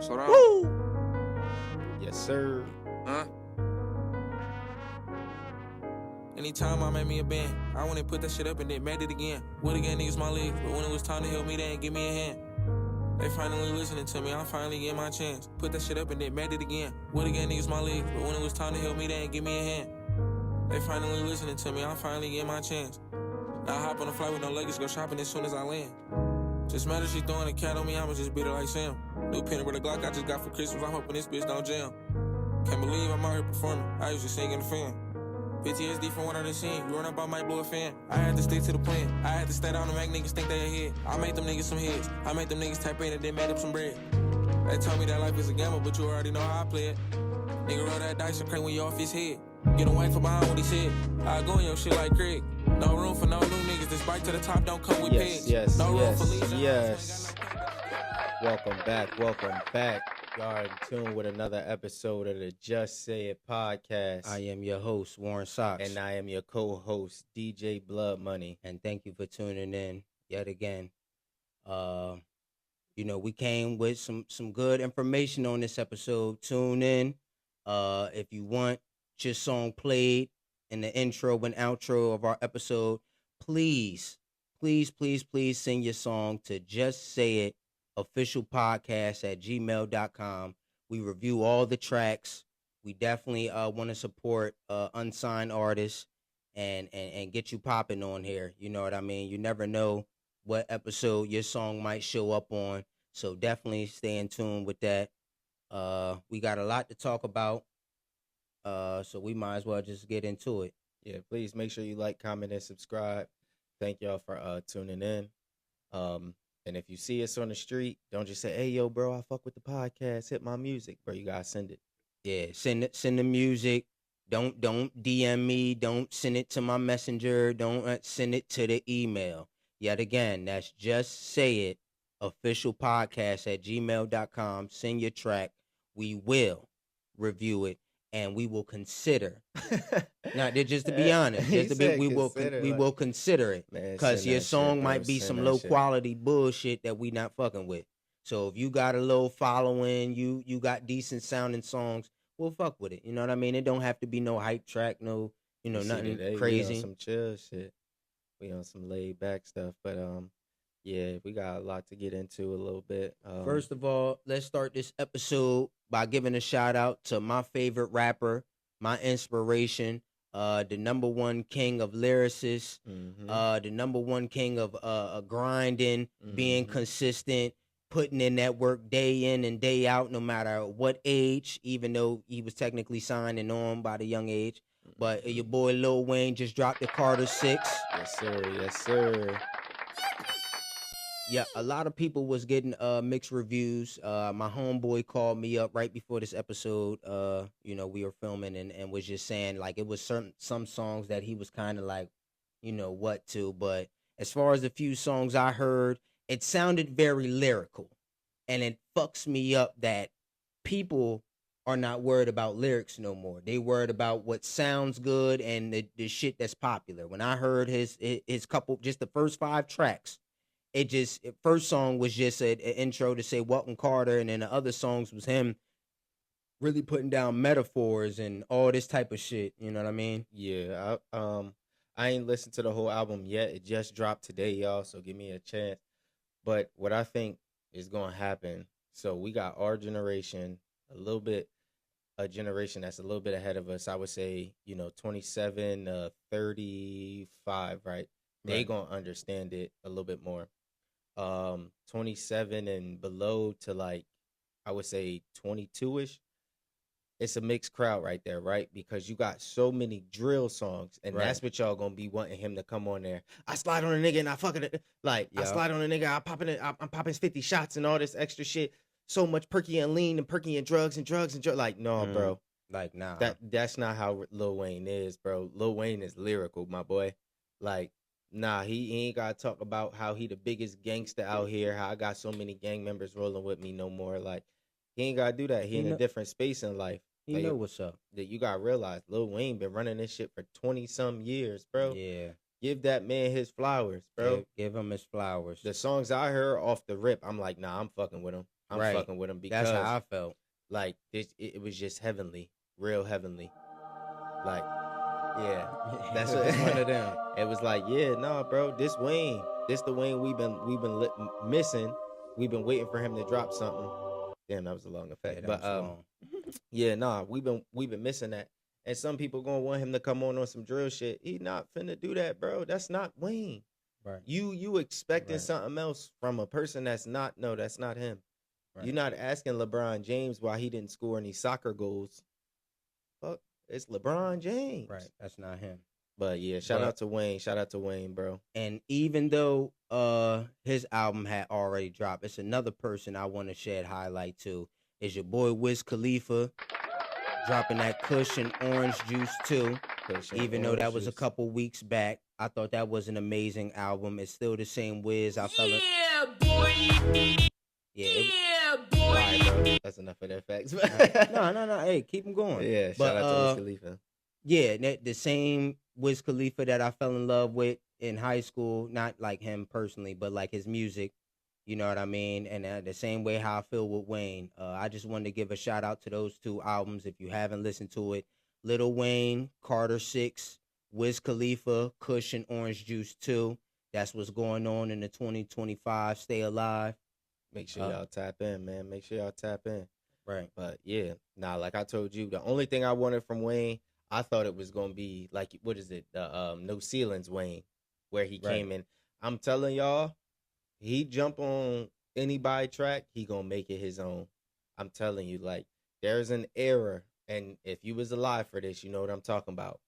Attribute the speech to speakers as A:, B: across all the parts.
A: Slow down.
B: Woo! Yes, sir.
A: Huh?
C: Anytime I made me a band, I went and put that shit up and then made it again. Would again niggas my legs, but when it was time to help me, they ain't give me a hand. They finally listening to me, I'm finally getting my chance. Put that shit up and then made it again. Would again niggas my legs, but when it was time to help me, they ain't give me a hand. They finally listening to me, I'm finally getting my chance. Now I hop on a flight with no luggage, go shopping as soon as I land. Just mad that she throwing a cat on me, I'ma just beat her like Sam. New pen with a Glock I just got for Christmas, I'm hoping this bitch don't jam. Can't believe I'm out here performing, I used to sing in the fan. PTSD from what I done seen, growing up I might blow a fan. I had to stick to the plan, I had to stay down and make niggas think they ahead. I made them niggas some heads, I made them niggas tap in and then made up some bread. They told me that life is a gamble, but you already know how I play it. Nigga roll that dice and crank when you off his head. Get away from behind what he said, I go in your shit like Craig. No room for no new niggas, this bike to the top don't come with pigs. No room for leisure.
B: Yes. Welcome back. Y'all are in tune with another episode of the Just Say It podcast.
D: I am your host, Warren Sox.
B: And I am your co-host, DJ Blood Money.
D: And thank you for tuning in yet again. We came with some good information on this episode. Tune in. If you want your song played in the intro and outro of our episode, please send your song to Just Say It officialpodcast@gmail.com. We review all the tracks. We definitely want to support unsigned artists and get you popping on here. You know what I mean? You never know what episode your song might show up on. So definitely stay in tune with that. We got a lot to talk about. So we might as well just get into it.
B: Yeah, please make sure you like, comment, and subscribe. Thank y'all for tuning in. And if you see us on the street, don't just say, "Hey, yo, bro, I fuck with the podcast. Hit my music." Bro, you gotta send it.
D: Yeah, send the music. Don't DM me. Don't send it to my messenger. Don't send it to the email. Yet again, that's Just Say It officialpodcast@gmail.com. Send your track. We will review it. And we will consider. Now, just to be honest, we will consider it because your song might be some low quality bullshit that we not fucking with. So if you got a low following, you got decent sounding songs, we'll fuck with it. You know what I mean? It don't have to be no hype track, no, nothing crazy.
B: We on some chill shit. We on some laid back stuff, but yeah, we got a lot to get into a little bit.
D: First of all, let's start this episode by giving a shout out to my favorite rapper, my inspiration, the number one king of lyricists, the number one king of grinding, being consistent, putting in that work day in and day out, no matter what age, even though he was technically signed and on by the young age. But your boy Lil Wayne just dropped the Carter 6.
B: Yes, sir. Yes, sir.
D: Yeah, a lot of people was getting mixed reviews. My homeboy called me up right before this episode. We were filming and was just saying like it was some songs that he was kind of like, what to. But as far as the few songs I heard, it sounded very lyrical, and it fucks me up that people are not worried about lyrics no more. They worried about what sounds good and the shit that's popular. When I heard his couple, just the first 5 tracks. First song was just an intro to say welcome Carter, and then the other songs was him really putting down metaphors and all this type of shit. You know what I mean?
B: Yeah. I ain't listened to the whole album yet. It just dropped today, y'all. So give me a chance. But what I think is gonna happen. So we got our generation, a generation that's a little bit ahead of us. I would say, 27, 35, right? They gonna understand it a little bit more. 27 and below to like, I would say 22-ish. It's a mixed crowd right there, right? Because you got so many drill songs, and that's what y'all gonna be wanting him to come on there. I slide on a nigga and I fucking it. Like, I slide on a nigga, I'm popping 50 shots and all this extra shit. So much perky and lean and perky and drugs. Like, no, bro.
D: Like, nah.
B: That's not how Lil Wayne is, bro. Lil Wayne is lyrical, my boy. Like, nah, he ain't gotta talk about how he the biggest gangster out here, how I got so many gang members rolling with me no more. Like, he ain't gotta do that. He in a different space in life.
D: He know what's up.
B: That you gotta realize Lil Wayne been running this shit for 20-some years, bro.
D: Yeah.
B: Give that man his flowers, bro.
D: Give him his flowers.
B: The songs I heard off the rip, I'm like, nah, I'm fucking with him. I'm fucking with him
D: That's how
B: because
D: I felt.
B: like it was just heavenly, real heavenly. Like, yeah, that's
D: It
B: what
D: was one of them.
B: it was like. Yeah, no, bro, this Wayne, this the Wayne we've been missing. We've been waiting for him to drop something. Damn, that was a long
D: Yeah,
B: effect.
D: that
B: But
D: was long.
B: yeah, nah, we've been missing that. And some people gonna want him to come on some drill shit. He not finna do that, bro. That's not Wayne.
D: Right.
B: You expecting
D: Right.
B: something else from a person that's not. No, that's not him. You're
D: Right.
B: not asking LeBron James why he didn't score any soccer goals. Fuck, it's LeBron James.
D: Right. That's not him.
B: But yeah, shout
D: But
B: out to Wayne. Shout out to Wayne, bro.
D: and even though his album had already dropped, it's another person I want to shed highlight to. Is your boy Wiz Khalifa dropping that Kush and Orange Juice too. Even though that was a couple weeks back, I thought that was an amazing album. It's still the same Wiz. I felt
C: Yeah, boy.
D: yeah.
C: Yeah, boy.
B: Right, bro. That's enough of that facts.
D: No. Hey, keep them going.
B: Yeah,
D: But,
B: shout out to Wiz Khalifa.
D: Yeah, the same Wiz Khalifa that I fell in love with in high school, not like him personally, but like his music, you know what I mean? And the same way how I feel with Wayne. I just wanted to give a shout out to those two albums. If you haven't listened to it, Lil Wayne, Carter 6, Wiz Khalifa, Kush and Orange Juice 2. That's what's going on in the 2025 Stay Alive.
B: Make sure y'all tap in, man. Make sure y'all tap in.
D: Right.
B: But yeah, like I told you, the only thing I wanted from Wayne, I thought it was gonna be like, what is it? The No Ceilings Wayne, where he came in. I'm telling y'all, he jump on anybody track, he gonna make it his own. I'm telling you, like, there's an era, and if you was alive for this, you know what I'm talking about,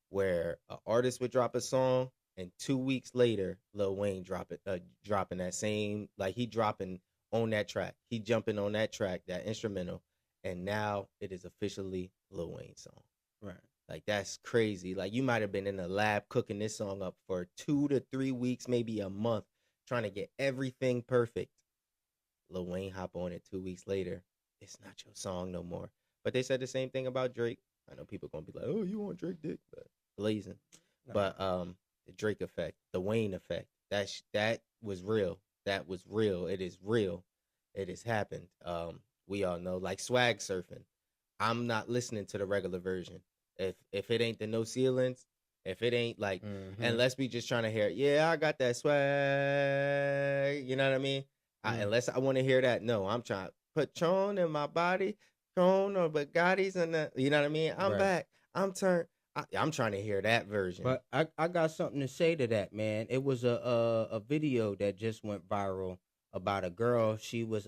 B: where an artist would drop a song, and 2 weeks later, Lil Wayne dropping that same, like he dropping on that track, he jumping on that track, that instrumental, and now it is officially Lil Wayne's song.
D: Right.
B: Like, that's crazy. Like, you might have been in the lab cooking this song up for 2 to 3 weeks, maybe a month, trying to get everything perfect. Lil Wayne hop on it 2 weeks later. It's not your song no more. But they said the same thing about Drake. I know people gonna be like, "Oh, you want Drake dick?" But blazing.
D: No.
B: But the Drake effect, the Wayne effect, that was real. That was real. It is real. It has happened. We all know, like swag surfing. I'm not listening to the regular version. If it ain't the No Ceilings, if it ain't like, unless we just trying to hear, yeah, I got that swag, you know what I mean? Unless I want to hear that, no, I'm trying to put Tron in my body, Tron or Bugattis, and you know what I mean? I'm back, I'm turned. I'm trying to hear that version.
D: But I got something to say to that, man. It was a video that just went viral about a girl. She was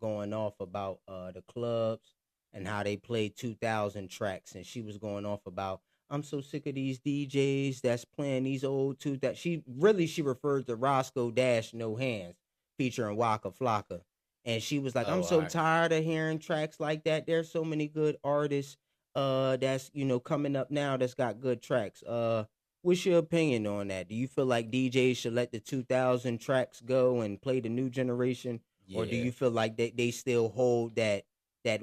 D: going off about the clubs and how they play 2000 tracks, and she was going off about, I'm so sick of these DJs that's playing these old that she referred to Roscoe Dash No Hands featuring Waka Flocka, and she was like, I'm so tired of hearing tracks like that. There's so many good artists that's coming up now that's got good tracks. What's your opinion on that? Do you feel like DJs should let the 2000 tracks go and play the new generation, or do you feel like they still hold that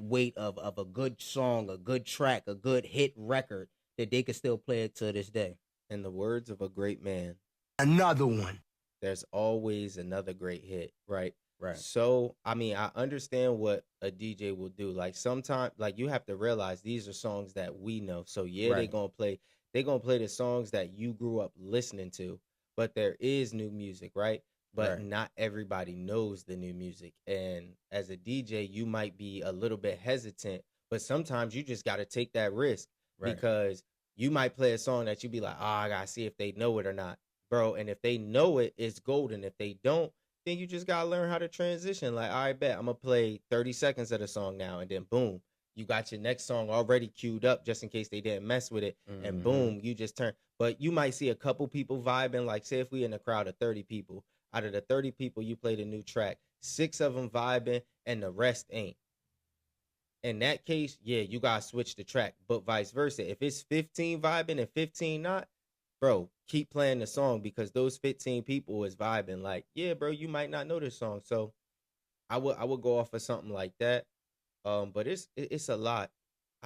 D: weight of a good song, a good track, a good hit record, that they can still play it to this day?
B: In the words of a great man,
A: another one.
B: There's always another great hit, right?
D: Right.
B: So, I mean, I understand what a DJ will do. Like, sometimes, like, you have to realize these are songs that we know. So, yeah, they're going to play the songs that you grew up listening to. But there is new music, right? But not everybody knows the new music. And as a DJ, you might be a little bit hesitant. But sometimes you just got to take that risk. Because you might play a song that you be like, I got to see if they know it or not. Bro, and if they know it, it's golden. If they don't, then you just got to learn how to transition. Like, all right, bet, I'm going to play 30 seconds of the song now. And then, boom, you got your next song already queued up just in case they didn't mess with it. And boom, you just turn. But you might see a couple people vibing. Like, say if we in a crowd of 30 people. Out of the 30 people, you played a new track. 6 of them vibing and the rest ain't. In that case, yeah, you got to switch the track. But vice versa. If it's 15 vibing and 15 not, bro, keep playing the song because those 15 people is vibing. Like, yeah, bro, you might not know this song. So I would go off of something like that. But it's a lot.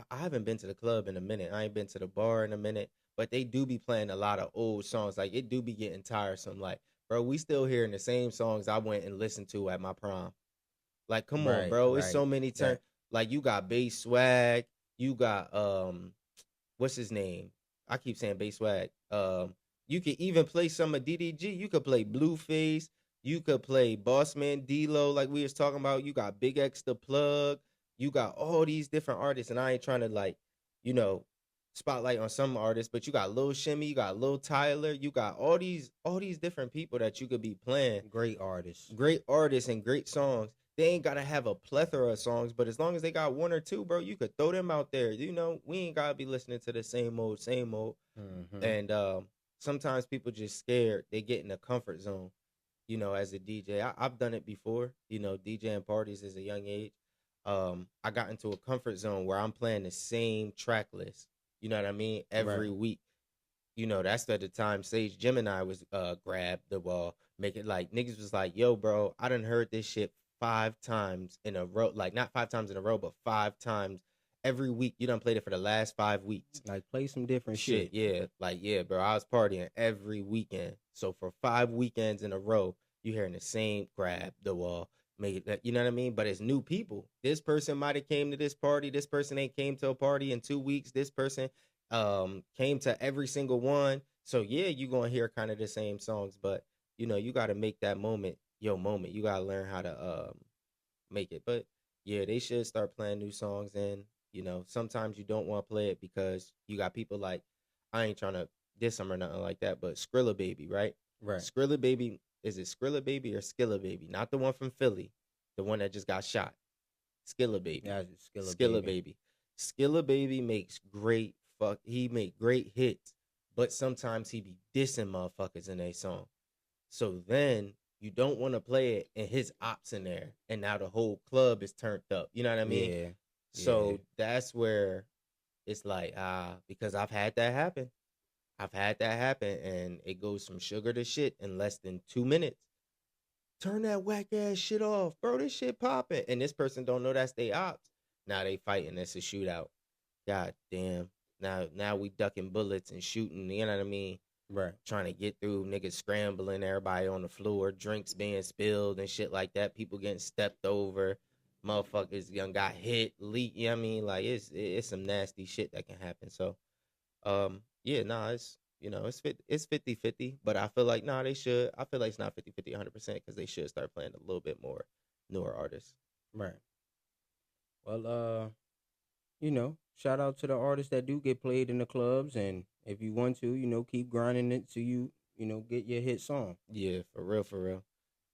B: I haven't been to the club in a minute. I ain't been to the bar in a minute. But they do be playing a lot of old songs. Like, it do be getting tiresome. Like, bro, we still hearing the same songs I went and listened to at my prom. Like, come on,
D: Right,
B: bro. It's
D: right.
B: so many
D: That
B: terms. Like, you got bass swag. You got what's his name? I keep saying bass swag. You could even play some of DDG. You could play Blueface. You could play Bossman D-Lo, like we was talking about. You got Big X the Plug. You got all these different artists, and I ain't trying to like, you know, spotlight on some artists, but you got Lil Shimmy, you got Lil Tyler, you got all these different people that you could be playing.
D: great artist.
B: Great artists and great songs. They ain't gotta have a plethora of songs, but as long as they got one or two, bro, you could throw them out there. You know, we ain't gotta be listening to the same old, same old.
D: Mm-hmm.
B: And sometimes people just scared. They get in a comfort zone. You know, as a DJ, I've done it before. You know, DJing parties as a young age. I got into a comfort zone where I'm playing the same track list. You know what I mean? Every
D: Right.
B: week. You know, that's at the time Sage Gemini was grabbed the ball, make it like niggas was like, yo, bro, I done heard this shit 5 times in a row. Like not 5 times in a row, but 5 times every week. You done played it for the last 5 weeks.
D: Like play some different shit.
B: Yeah. Like, yeah, bro. I was partying every weekend. So for 5 weekends in a row, you hearing the same grab the wall. Make it that, you know what I mean? But it's new people. This person might have came to this party. This person ain't came to a party in 2 weeks. This person came to every single one. So yeah, you gonna hear kind of the same songs, but you know, you gotta make that moment your moment. You gotta learn how to make it. But yeah, they should start playing new songs, and you know, sometimes you don't want to play it because you got people like, I ain't trying to diss them or nothing like that, but Skrilla Baby, right?
D: Right.
B: Skrilla Baby, is it Skrilla Baby or Skilla Baby? Not the one from Philly, the one that just got shot. Skilla Baby.
D: Yeah, it's
B: Skilla Baby. Skilla Baby makes great he make great hits, but sometimes he be dissing motherfuckers in a song. So then you don't want to play it and his ops in there, and now the whole club is turned up. You know what I mean?
D: Yeah.
B: So that's where it's like, because I've had that happen. And it goes from sugar to shit in less than 2 minutes. Turn that whack ass shit off, bro. This shit popping, and this person don't know that's they ops. Now they fighting. It's a shootout. God damn. Now we ducking bullets and shooting. You know what I mean?
D: Right.
B: Trying to get through, niggas scrambling, everybody on the floor, drinks being spilled and shit like that. People getting stepped over, motherfuckers young got hit, leak. You know what I mean? Like it's some nasty shit that can happen. So, yeah, nah, it's you know it's 50-50, but I feel like they should. I feel like it's not 50-50 100% because they should start playing a little bit more newer artists.
D: Right. Well, you know, shout out to the artists that do get played in the clubs, and if you want to, you know, keep grinding it till you know, get your hit song.
B: Yeah, for real.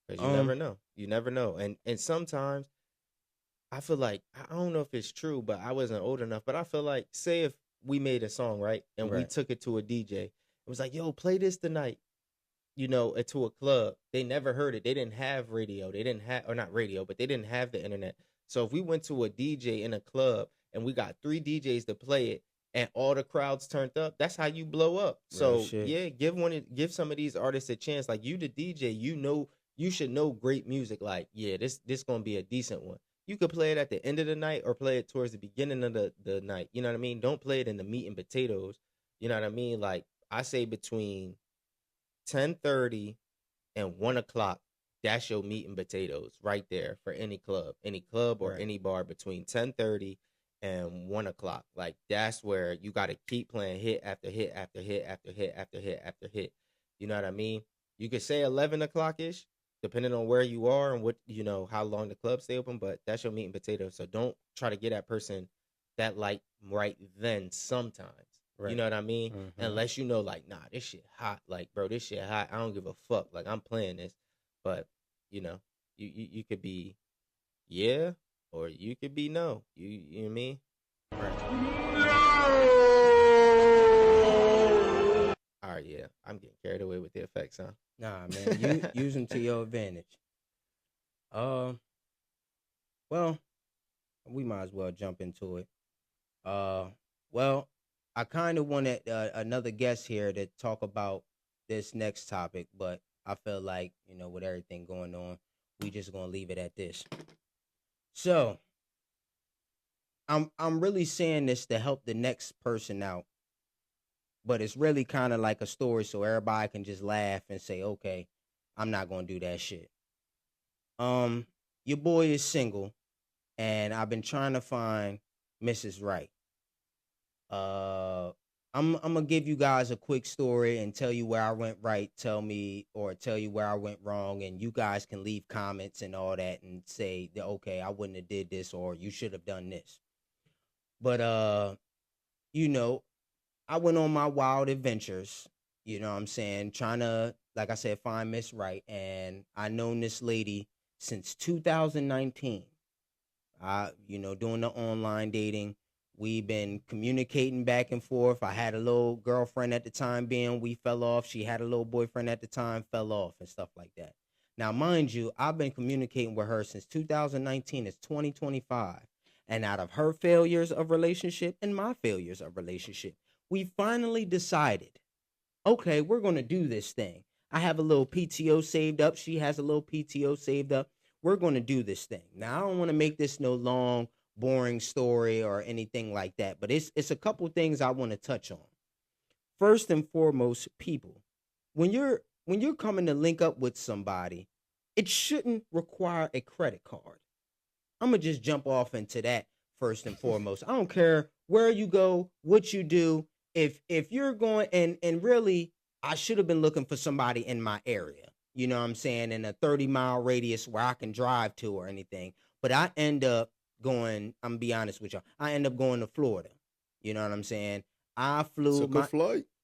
B: Because you never know. You never know. And sometimes I feel like, I don't know if it's true, but I wasn't old enough. But I feel like, say if we made a song, right? And we took it to a DJ. It was like, yo, play this tonight. You know, to a club. They never heard it. They didn't have radio. They didn't have, or not radio, but they didn't have the internet. So if we went to a DJ in a club and we got 3 DJs to play it and all the crowds turned up, that's how you blow up. So yeah, give some of these artists a chance. Like, you the DJ, you know, you should know great music. Like, yeah, this gonna be a decent one. You could play it at the end of the night or play it towards the beginning of the night. You know what I mean? Don't play it in the meat and potatoes. You know what I mean? Like, I say between 10:30 and 1 o'clock, that's your meat and potatoes right there for any club or any bar between 10:30 and 1 o'clock. Like, that's where you got to keep playing hit after hit after hit after hit after hit after hit. You know what I mean? You could say 11 o'clock ish, depending on where you are and what, you know, how long the club stay open, but that's your meat and potatoes. So don't try to get that person that light right then sometimes. Right. You know what I mean? Mm-hmm. Unless you know, like, nah, this shit hot. Like, bro, this shit hot. I don't give a fuck. Like, I'm playing this. But, you know, you could be yeah, or you could be no. You know what I mean? Right. No! All right, yeah. I'm getting carried away with the effects, huh?
D: Nah, man. You use them to your advantage. Well, we might as well jump into it. Well, I kind of wanted another guest here to talk about this next topic, but I feel like, you know, with everything going on, we just gonna leave it at this. So, I'm really saying this to help the next person out, but it's really kind of like a story, so everybody can just laugh and say, okay, I'm not gonna do that shit. your boy is single, and I've been trying to find Mrs. Right. Uh, I'm gonna give you guys a quick story and tell you where I went right. Tell you where I went wrong, and you guys can leave comments and all that and say that okay, I wouldn't have did this or you should have done this. But you know, I went on my wild adventures. You know what I'm saying? Trying to, like I said, find Miss Right, and I known this lady since 2019. Doing the online dating. We've been communicating back and forth. I had a little girlfriend at the time being, we fell off. She had a little boyfriend at the time, fell off and stuff like that. Now, mind you, I've been communicating with her since 2019. It's 2025. And out of her failures of relationship and my failures of relationship, we finally decided, okay, we're going to do this thing. I have a little PTO saved up. She has a little PTO saved up. We're going to do this thing. Now, I don't want to make this no long, boring story or anything like that, but it's a couple things I want to touch on. First and foremost, people, when you're coming to link up with somebody, it shouldn't require a credit card. I'm going to just jump off into that first and foremost. I don't care where you go, what you do. If you're going and really, I should have been looking for somebody in my area. You know what I'm saying? In a 30-mile radius where I can drive to or anything. But I end up going, I'm gonna be honest with y'all, I end up going to Florida. You know what I'm saying? I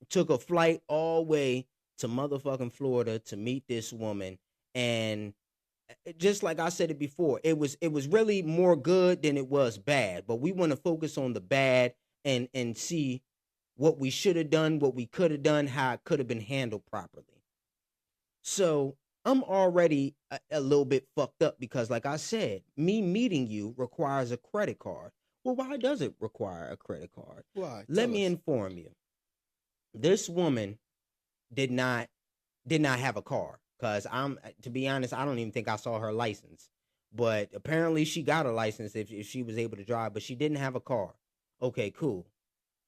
D: took a flight all the way to motherfucking Florida to meet this woman. And just like I said it before, it was really more good than it was bad. But we want to focus on the bad and see what we should have done, what we could have done, how it could have been handled properly. So I'm already a little bit fucked up because, like I said, me meeting you requires a credit card. Well, why does it require a credit card?
B: Why?
D: Let me inform you. This woman did not have a car because to be honest, I don't even think I saw her license. But apparently she got a license if she was able to drive, but she didn't have a car. Okay, cool.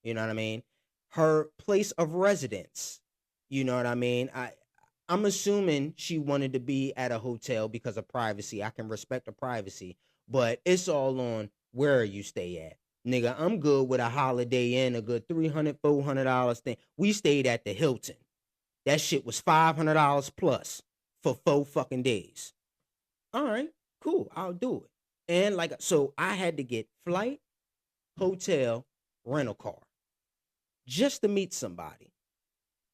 D: You know what I mean? Her place of residence. You know what I mean? I'm assuming she wanted to be at a hotel because of privacy. I can respect the privacy, but it's all on where you stay at. Nigga, I'm good with a Holiday Inn, a good $300, $400 thing. We stayed at the Hilton. That shit was $500 plus for 4 fucking days. All right, cool. I'll do it. And so I had to get flight, hotel, rental car just to meet somebody.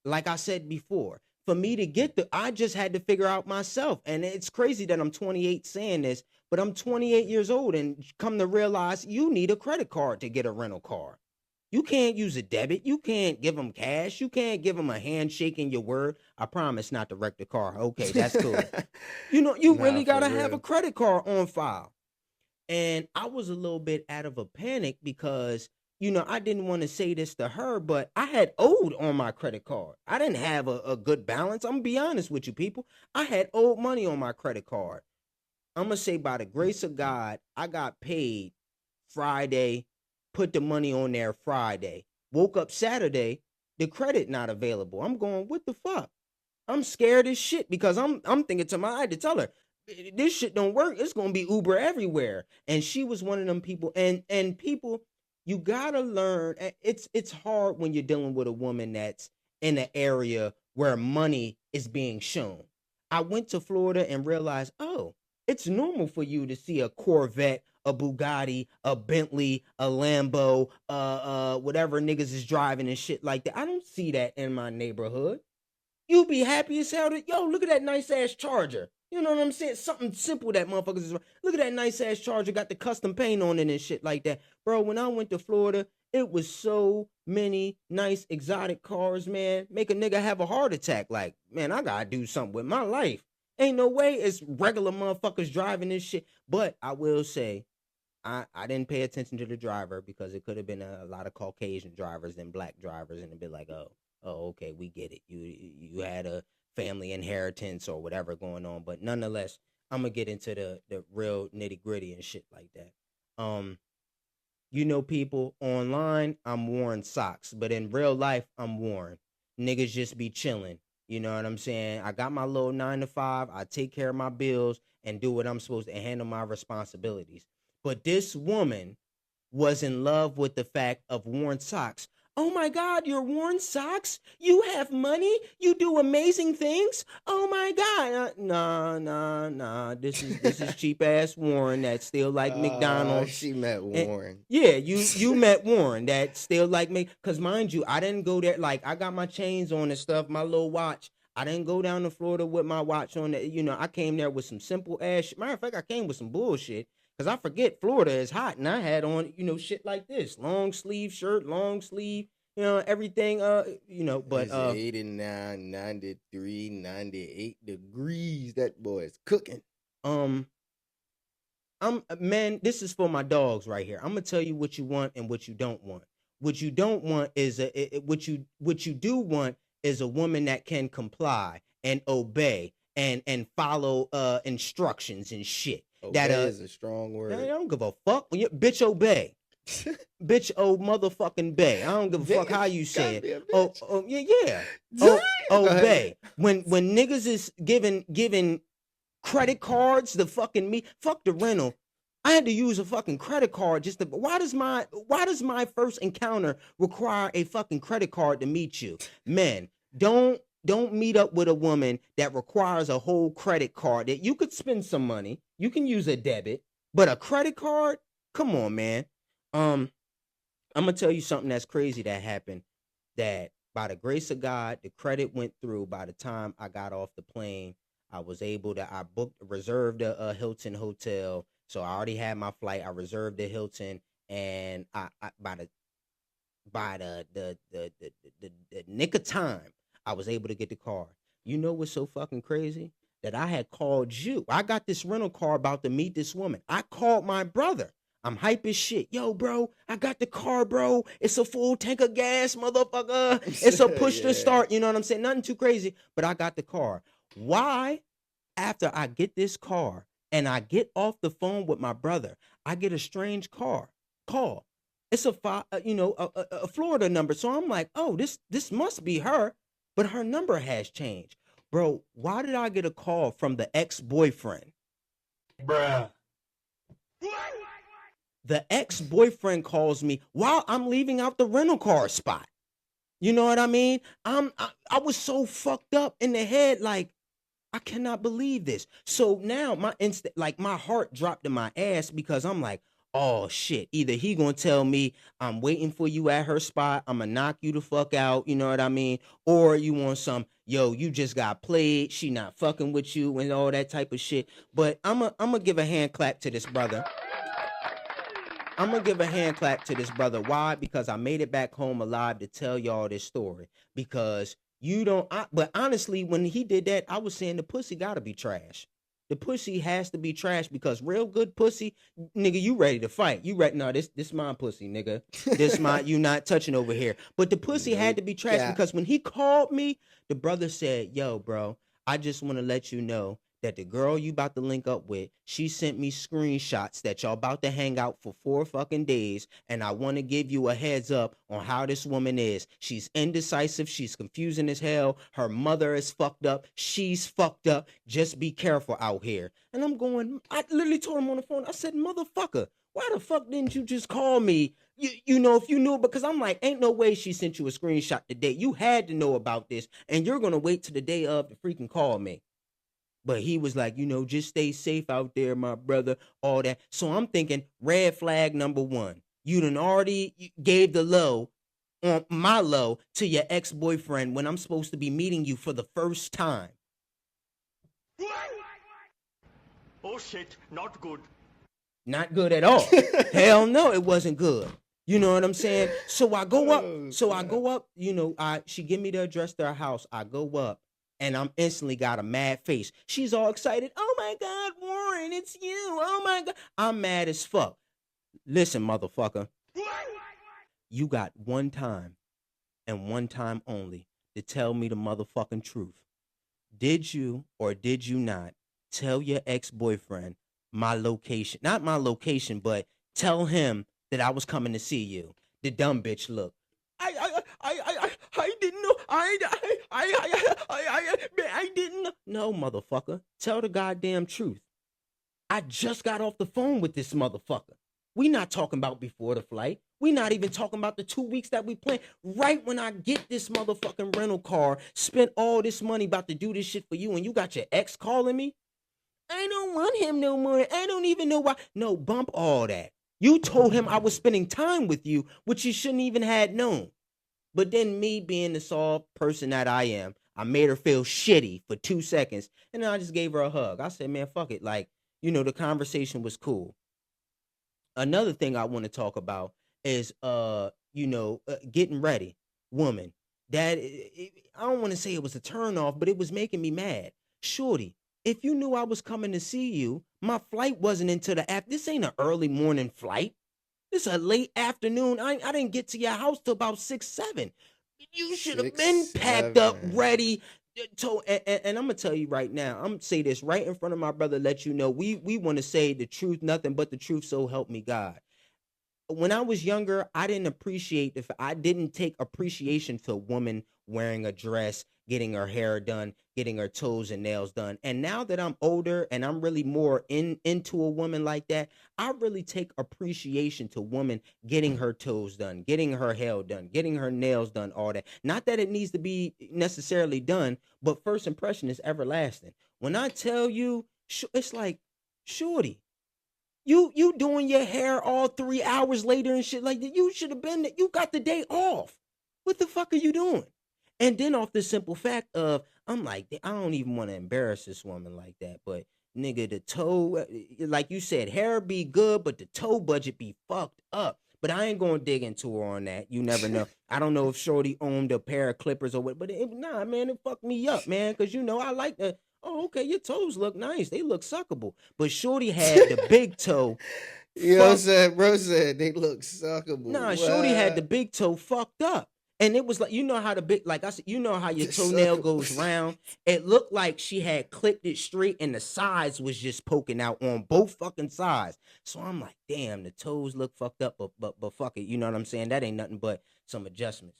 D: Like I said before, for me to get I just had to figure out myself. And it's crazy that I'm 28 saying this, but I'm 28 years old and come to realize you need a credit card to get a rental car. You can't use a debit. You can't give them cash. You can't give them a handshake in your word. I promise not to wreck the car. Okay, that's cool. You really got to have a credit card on file. And I was a little bit out of a panic because I didn't want to say this to her, but I had owed on my credit card. I didn't have a good balance. I'm going to be honest with you, people. I had owed money on my credit card. I'm going to say by the grace of God, I got paid Friday, put the money on there Friday. Woke up Saturday, the credit not available. I'm going, what the fuck? I'm scared as shit because I'm thinking to I had to tell her, this shit don't work. It's going to be Uber everywhere. And she was one of them people. And people... You gotta learn. It's hard when you're dealing with a woman that's in an area where money is being shown. I went to Florida and realized, oh, it's normal for you to see a Corvette, a Bugatti, a Bentley, a Lambo, whatever niggas is driving and shit like that. I don't see that in my neighborhood. You be happy as hell to, yo, look at that nice ass Charger. You know what I'm saying? Something simple that motherfuckers is. Look at that nice ass Charger, got the custom paint on it and shit like that. Bro, when I went to Florida, it was so many nice exotic cars, man. Make a nigga have a heart attack. Like, man, I gotta do something with my life. Ain't no way it's regular motherfuckers driving this shit. But I will say, I didn't pay attention to the driver because it could have been a lot of Caucasian drivers than black drivers, and it'd be like, oh, okay, we get it. You had a family inheritance or whatever going on, but nonetheless, I'm gonna get into the real nitty gritty and shit like that. People online, I'm wearing socks, but in real life, I'm worn. Niggas just be chilling. You know what I'm saying? I got my little 9 to 5. I take care of my bills and do what I'm supposed to and handle my responsibilities. But this woman was in love with the fact of worn socks. Oh my God, you're worn socks? You have money? You do amazing things? Oh my God. Nah. This is cheap ass Warren that still like McDonald's.
B: She met Warren.
D: Yeah, you met Warren that still like me. Cause mind you, I didn't go there. Like I got my chains on and stuff, my little watch. I didn't go down to Florida with my watch on. I came there with some simple ass shit. Matter of fact, I came with some bullshit. Cause I forget Florida is hot, and I had on, shit like this, long sleeve shirt, long sleeve, everything, but
B: It's 89, 93, 98 degrees. That boy is cooking.
D: Man, this is for my dogs right here. I'm gonna tell you what you want and what you don't want. What you don't want is what you do want is a woman that can comply and obey and follow instructions and shit.
B: Obey
D: that
B: is a strong word.
D: I don't give a fuck. Bitch, obey. Bitch, motherfucking bay. I don't give a fuck how you say it. Yeah. Obey. When niggas is giving credit cards to fucking me, fuck the rental. I had to use a fucking credit card just to. Why does my first encounter require a fucking credit card to meet you? Men, don't meet up with a woman that requires a whole credit card. That you could spend some money. You can use a debit, but a credit card? Come on, man. I'm gonna tell you something that's crazy that happened. That by the grace of God, the credit went through. By the time I got off the plane, I was able to. I reserved a Hilton hotel, so I already had my flight. I reserved the Hilton, and by the nick of time, I was able to get the car. You know what's so fucking crazy? That I had called you. I got this rental car about to meet this woman. I called my brother. I'm hype as shit. Yo, bro, I got the car, bro. It's a full tank of gas, motherfucker. It's a push to start. You know what I'm saying? Nothing too crazy, but I got the car. Why? After I get this car and I get off the phone with my brother, I get a strange call. It's a Florida number. So I'm like, oh, this must be her, but her number has changed. Bro, why did I get a call from the ex-boyfriend?
A: Bruh.
D: The ex-boyfriend calls me while I'm leaving out the rental car spot. You know what I mean? I was so fucked up in the head, like, I cannot believe this. So now my heart dropped in my ass because I'm like, oh shit, either he gonna tell me I'm waiting for you at her spot, I'm gonna knock you the fuck out, you know what I mean? Or you want some, yo, you just got played, she not fucking with you and all that type of shit. But I'm gonna give a hand clap to this brother. I'm gonna give a hand clap to this brother. Why? Because I made it back home alive to tell y'all this story. Because but honestly, when he did that, I was saying the pussy gotta be trash. The pussy has to be trash because real good pussy, nigga, you ready to fight. You ready? No, this my pussy, nigga. This you not touching over here. But the pussy had to be trash because when he called me, the brother said, yo, bro, I just want to let you know that the girl you about to link up with, she sent me screenshots that y'all about to hang out for 4 fucking days, and I want to give you a heads up on how this woman is. She's indecisive. She's confusing as hell. Her mother is fucked up. She's fucked up. Just be careful out here. And I'm going, I literally told him on the phone, I said, motherfucker, why the fuck didn't you just call me? You know, if you knew, because I'm like, ain't no way she sent you a screenshot today. You had to know about this, and you're going to wait till the day of to freaking call me. But he was like, just stay safe out there, my brother, all that. So I'm thinking red flag number 1. You done already gave the low on my low to your ex-boyfriend when I'm supposed to be meeting you for the first time.
A: Oh shit, not good.
D: Not good at all. Hell no, it wasn't good. You know what I'm saying? So I go up. She give me the address to her house. I go up. And I'm instantly got a mad face. She's all excited. Oh my God, Warren, it's you. Oh my God. I'm mad as fuck. Listen, motherfucker. You got one time and one time only to tell me the motherfucking truth. Did you or did you not tell your ex-boyfriend my location? Not my location, but tell him that I was coming to see you. The dumb bitch look. I didn't know. I I didn't. No, motherfucker. Tell the goddamn truth. I just got off the phone with this motherfucker. We not talking about before the flight. We not even talking about the 2 weeks that we planned. Right when I get this motherfucking rental car, spent all this money about to do this shit for you, and you got your ex calling me? I don't want him no more. I don't even know why. No, bump all that. You told him I was spending time with you, which you shouldn't even had known. But then me being the soft person that I am, I made her feel shitty for 2 seconds, and then I just gave her a hug. I said, man, fuck it. Like, the conversation was cool. Another thing I want to talk about is, getting ready. Woman, that, I don't want to say it was a turn off, but it was making me mad. Shorty, if you knew I was coming to see you, my flight wasn't until this ain't an early morning flight. This is a late afternoon. I didn't get to your house till about 6, 7. You should have been packed up, ready. And I'm gonna tell you right now, I'm gonna say this right in front of my brother, let you know, we want to say the truth, nothing but the truth, so help me God. When I was younger, I didn't I didn't take appreciation to a woman wearing a dress, getting her hair done, getting her toes and nails done. And now that I'm older and I'm really more into a woman like that, I really take appreciation to women getting her toes done, getting her hair done, getting her nails done, all that. Not that it needs to be necessarily done, but first impression is everlasting. When I tell you, it's like, shorty, you doing your hair all 3 hours later and shit like that. You should have been, you got the day off. What the fuck are you doing? And then off the simple fact of, I'm like, I don't even want to embarrass this woman like that, but nigga, the toe, like you said, hair be good, but the toe budget be fucked up. But I ain't gonna dig into her on that. You never know. I don't know if shorty owned a pair of clippers or what, but nah, man, it fucked me up, man, because I like the, oh, okay, your toes look nice. They look suckable. But shorty had the big toe.
B: Bro said they look suckable.
D: Nah, what? Shorty had the big toe fucked up. And it was like, how the big, like I said, how your toenail goes round. It looked like she had clipped it straight and the sides was just poking out on both fucking sides. So I'm like, damn, the toes look fucked up, but fuck it. You know what I'm saying? That ain't nothing but some adjustments.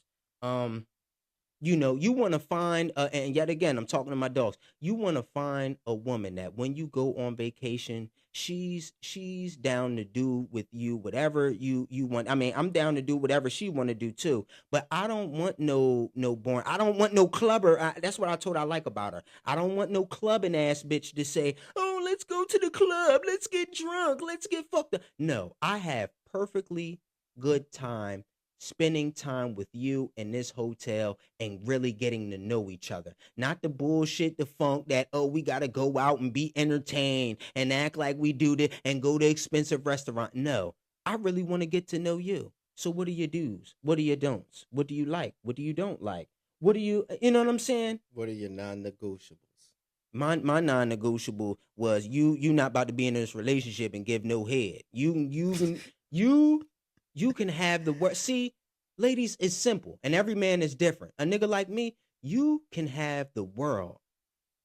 D: You want to find, and yet again, I'm talking to my dogs. You want to find a woman that when you go on vacation, she's down to do with you whatever you want. I mean, I'm down to do whatever she want to do too. But I don't want no boring. I don't want no clubber. That's what I told I like about her. I don't want no clubbing ass bitch to say, oh, let's go to the club, let's get drunk, let's get fucked up. No, I have perfectly good time spending time with you in this hotel and really getting to know each other. Not the bullshit, the funk that, oh, we got to go out and be entertained and act like we do this and go to expensive restaurant. No, I really want to get to know you. So what are your do's? What are your don'ts? What do you like? What do you don't like? What do you know what I'm saying?
B: What are your non-negotiables?
D: My non-negotiable was you not about to be in this relationship and give no head. You can have the word. See, ladies, it's simple, and every man is different. A nigga like me, you can have the world.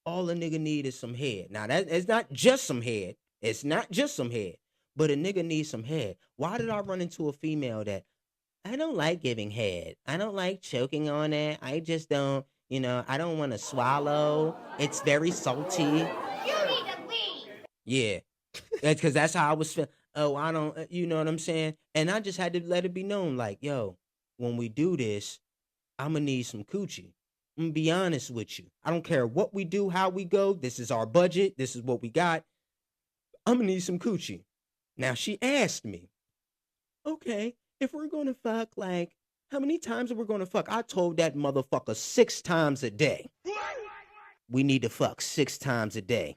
D: All a nigga need is some head. Now, it's not just some head. It's not just some head, but a nigga needs some head. Why did I run into a female that, I don't like giving head. I don't like choking on it. I just don't, I don't want to swallow. It's very salty. You need to leave. Yeah, because that's how I was feeling. Oh, I don't, you know what I'm saying? And I just had to let it be known, like, yo, when we do this, I'm going to need some coochie. I'm going to be honest with you. I don't care what we do, how we go. This is our budget. This is what we got. I'm going to need some coochie. Now, she asked me, okay, if we're going to fuck, like, how many times are we going to fuck? I told that motherfucker 6 times a day. We need to fuck 6 times a day.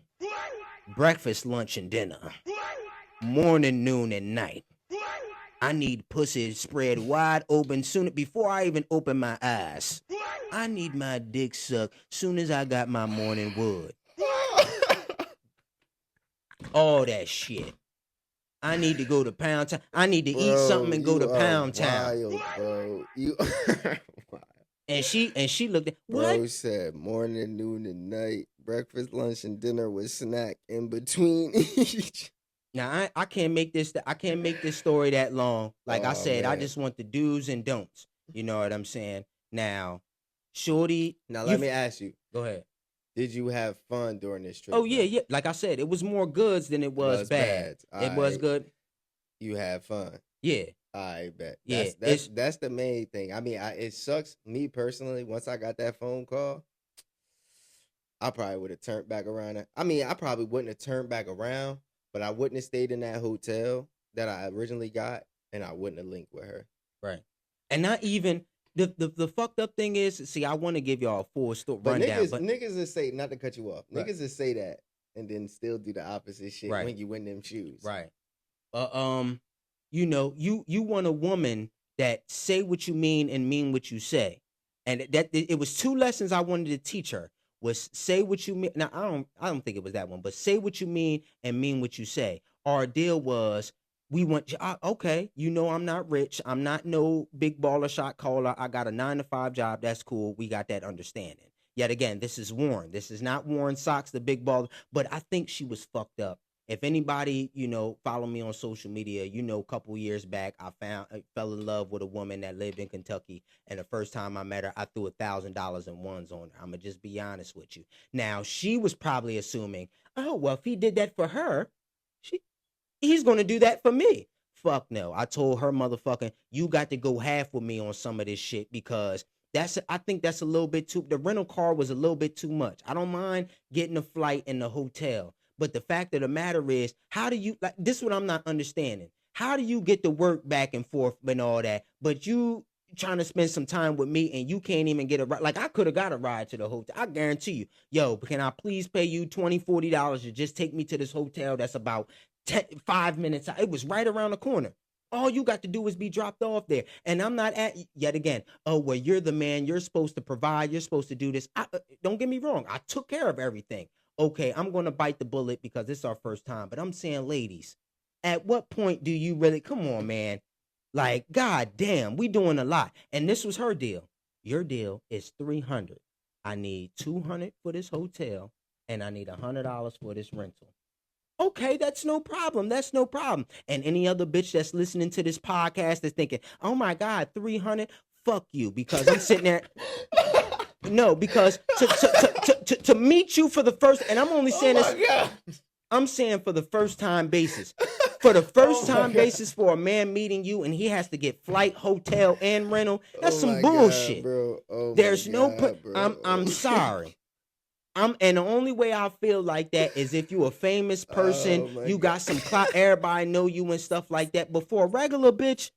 D: Breakfast, lunch, and dinner. Morning, noon, and night. I need pussy spread wide open before I even open my eyes. I need my dick sucked soon as I got my morning wood. All that shit. I need to go to Pound Town. I need to eat something and go to Pound Town.
B: Bro. You
D: and she looked at
B: what? Bro said morning, noon, and night. Breakfast, lunch, and dinner with snack in between each.
D: Now I can't make this story that long. Like I said, man. I just want the do's and don'ts. You know what I'm saying? Now, Shorty.
B: Now
D: you
B: let me
D: f-
B: ask you:
D: Go ahead.
B: did you have fun during this trip?
D: Oh yeah,
B: though?
D: yeah. Like I said, it was more goods than it was bad.
B: bads.
D: It was
B: Alright.
D: good.
B: You had fun.
D: Yeah,
B: I bet.
D: yeah.
B: That's the main thing. I mean, it sucks. Me personally, once I got that phone call, I probably would have turned back around. I mean, I probably wouldn't have turned back around, but I wouldn't have stayed in that hotel that I originally got, and I wouldn't have linked with her.
D: right. And not even the fucked up thing is, see, I want to give y'all a full story
B: But
D: rundown,
B: niggas will say, not to cut you off,
D: Right.
B: niggas will say that and then still do the opposite shit
D: Right.
B: when you win them shoes.
D: right. You know, you want a woman that say what you mean and mean what you say, and that it was two lessons I wanted to teach her. Was say what you mean. Now I don't think it was that one, but say what you mean and mean what you say. Our deal was we went. Okay, you know I'm not rich. I'm not no big baller shot caller. I got a 9-to-5 job. That's cool. We got that understanding. Yet again, this is Warren. This is not Warren Socks, the big baller. But I think she was fucked up. If anybody, follow me on social media, a couple years back, I fell in love with a woman that lived in Kentucky. And the first time I met her, I threw $1,000 in ones on her. I'm going to just be honest with you. Now, she was probably assuming, oh, well, if he did that for her, he's going to do that for me. Fuck no. I told her, motherfucking, you got to go half with me on some of this shit because I think that's a little bit too, the rental car was a little bit too much. I don't mind getting a flight in the hotel. But the fact of the matter is, how do you, like, this is what I'm not understanding. How do you get to work back and forth and all that, but you trying to spend some time with me and you can't even get a ride? Like, I could have got a ride to the hotel. I guarantee you, yo, can I please pay you $20, $40 to just take me to this hotel that's about 5 minutes? It was right around the corner. All you got to do is be dropped off there. And I'm not yet again, oh, well, you're the man. You're supposed to provide. You're supposed to do this. Don't get me wrong. I took care of everything. Okay, I'm going to bite the bullet because it's our first time. But I'm saying, ladies, at what point do you really, come on, man. Like, God damn, we doing a lot. And this was her deal. Your deal is $300. I need $200 for this hotel, and I need $100 for this rental. Okay, that's no problem. That's no problem. And any other bitch that's listening to this podcast is thinking, oh my God, $300? Fuck you, because I'm sitting there. No, because to meet you for the first, and I'm only saying this. I'm saying for the first time basis. For the first time basis for a man meeting you and he has to get flight, hotel, and rental. That's some bullshit.
B: God, bro.
D: There's no
B: bro.
D: I'm sorry. And the only way I feel like that is if you a famous person, you got some clout, everybody know you and stuff like that. But for a regular bitch